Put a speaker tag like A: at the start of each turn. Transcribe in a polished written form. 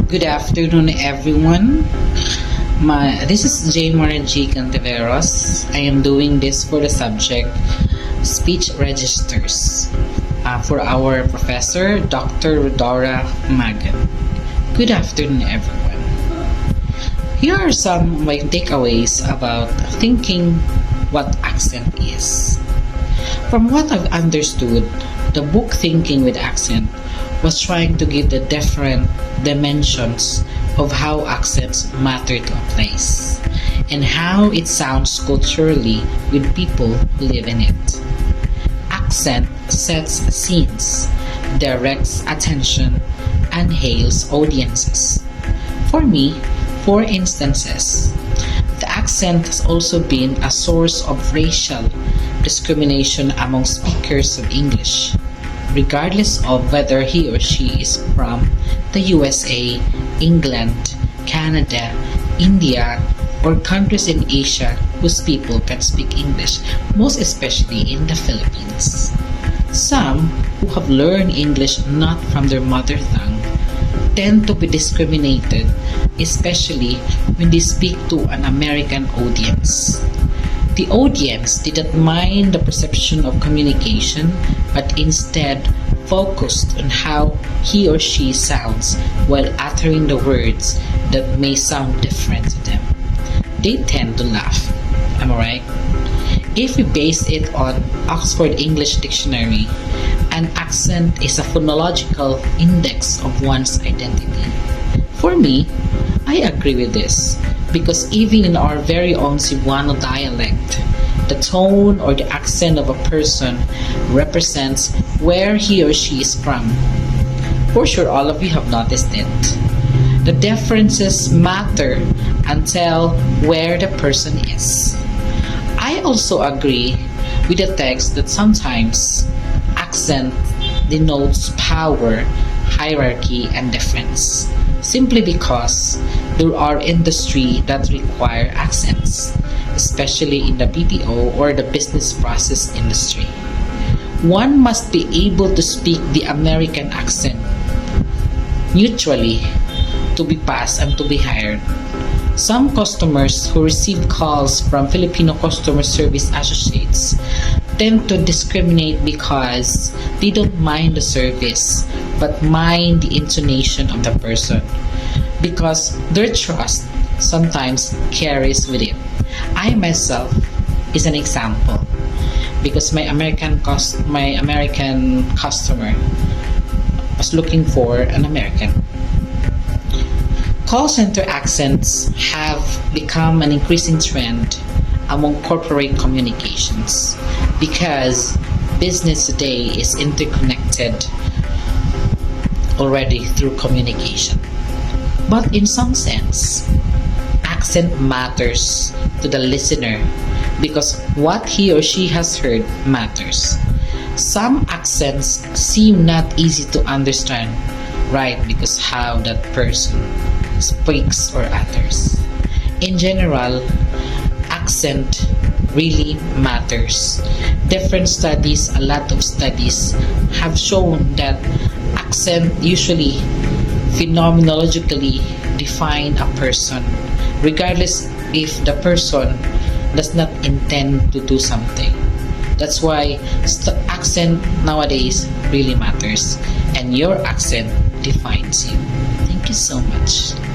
A: Good afternoon, everyone. This is J. Mara G. Cantiveros. I am doing this for the subject speech registers for our professor, Dr. Rodora Magan. Good afternoon, everyone. Here are some of my takeaways about thinking what accent is. From what I've understood, the book Thinking with Accent was trying to give the different dimensions of how accents matter to a place and how it sounds culturally with people who live in it. Accent sets scenes, directs attention, and hails audiences. For me, for instances, the accent has also been a source of racial discrimination among speakers of English, regardless of whether he or she is from the USA, England, Canada, India, or countries in Asia whose people can speak English, most especially in the Philippines. Some who have learned English not from their mother tongue tend to be discriminated, especially when they speak to an American audience. The audience didn't mind the perception of communication, but instead focused on how he or she sounds while uttering the words that may sound different to them. They tend to laugh. Am I right? If we base it on Oxford English Dictionary, an accent is a phonological index of one's identity. For me, I agree with this because even in our very own Cebuano dialect, the tone or the accent of a person represents where he or she is from. For sure, all of you have noticed it. The differences matter until where the person is. I also agree with the text that sometimes accent denotes power, hierarchy, and difference, simply because there are industries that require accents, especially in the BPO or the business process industry. One must be able to speak the American accent neutrally to be passed and to be hired. Some customers who receive calls from Filipino customer service associates tend to discriminate because they don't mind the service but mind the intonation of the person, because their trust sometimes carries with it. I myself is an example because my American customer was looking for an American. Call center accents have become an increasing trend among corporate communications because business today is interconnected already through communication. But in some sense, accent matters to the listener because what he or she has heard matters. Some accents seem not easy to understand, right, because how that person speaks or utters. In general, accent really matters. A lot of studies have shown that accent usually phenomenologically define a person, regardless if the person does not intend to do something. That's why accent nowadays really matters, and your accent defines you. Thank you so much.